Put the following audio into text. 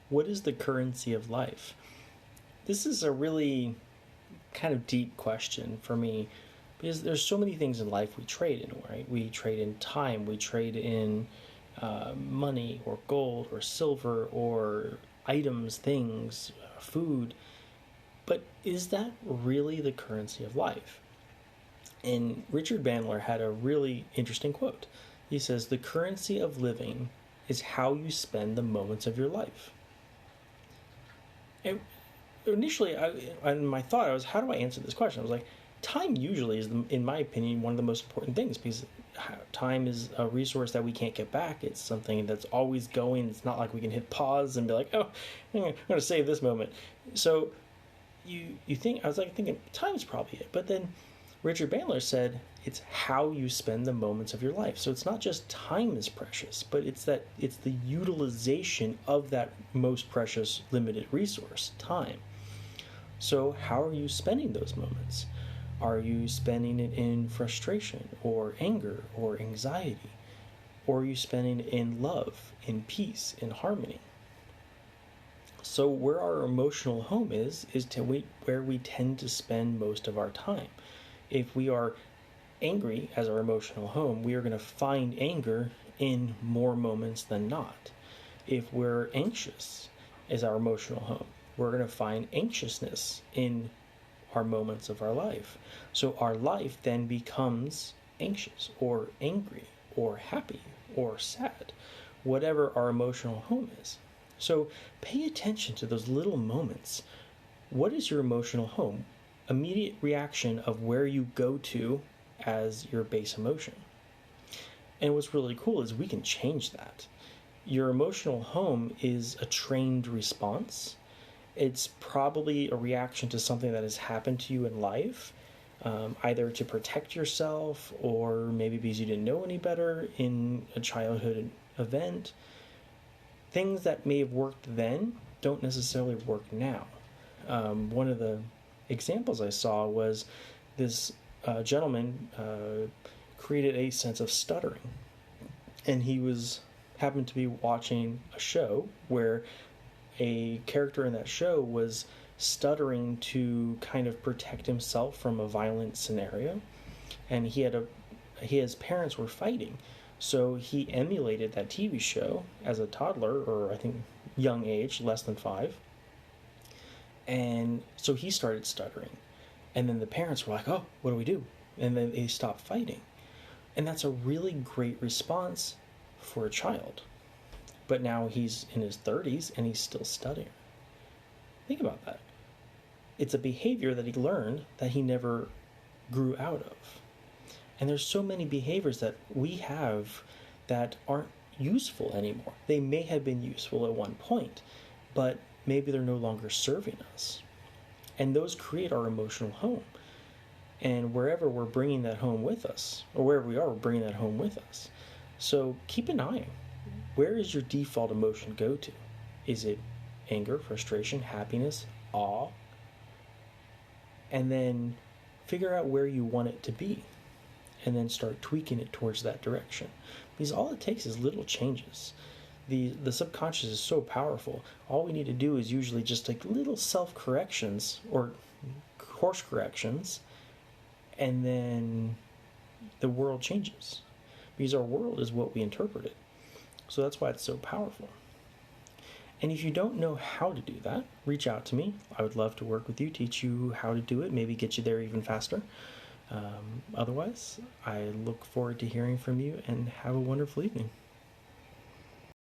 What is the currency of life? This is a really kind of deep question for me because there's so many things in life we trade in, right? We trade in time, we trade in money or gold or silver or items, things, food. But is that really the currency of life? And Richard Bandler had a really interesting quote. He says, "The currency of living is how you spend the moments of your life." And initially, my thought was, how do I answer this question? I was like, time usually is, in my opinion, one of the most important things because time is a resource that we can't get back. It's something that's always going. It's not like we can hit pause and be like, oh, I'm going to save this moment. So you think, I was like thinking, time's probably it. But then Richard Bandler said, it's how you spend the moments of your life. So it's not just time is precious, but it's the utilization of that most precious limited resource, time. So how are you spending those moments? Are you spending it in frustration or anger or anxiety? Or are you spending it in love, in peace, in harmony? So where our emotional home is where we tend to spend most of our time. If we are angry as our emotional home, we are going to find anger in more moments than not. If we're anxious as our emotional home, we're going to find anxiousness in our moments of our life. So our life then becomes anxious or angry or happy or sad, whatever our emotional home is. So pay attention to those little moments. What is your emotional home? Immediate reaction of where you go to as your base emotion. And what's really cool is we can change that. Your emotional home is a trained response. It's probably a reaction to something that has happened to you in life, either to protect yourself or maybe because you didn't know any better in a childhood event. Things that may have worked then don't necessarily work now. One of the examples I saw was this gentleman created a sense of stuttering. And he happened to be watching a show where a character in that show was stuttering to kind of protect himself from a violent scenario. And his parents were fighting. So he emulated that TV show as a toddler, or I think young age, less than 5. And so he started stuttering. And then the parents were like, oh, what do we do? And then they stopped fighting. And that's a really great response for a child. But now he's in his 30s and he's still stuttering. Think about that. It's a behavior that he learned that he never grew out of. And there's so many behaviors that we have that aren't useful anymore. They may have been useful at one point, but maybe they're no longer serving us. And those create our emotional home. And wherever we're bringing that home with us, or wherever we are, we're bringing that home with us. So keep an eye. Where is your default emotion go to? Is it anger, frustration, happiness, awe? And then figure out where you want it to be. And then start tweaking it towards that direction. Because all it takes is little changes. The subconscious is so powerful. All we need to do is usually just like little self-corrections or course corrections, and then the world changes. Because our world is what we interpret it. So that's why it's so powerful. And if you don't know how to do that, reach out to me. I would love to work with you, teach you how to do it, maybe get you there even faster. Otherwise, I look forward to hearing from you and have a wonderful evening.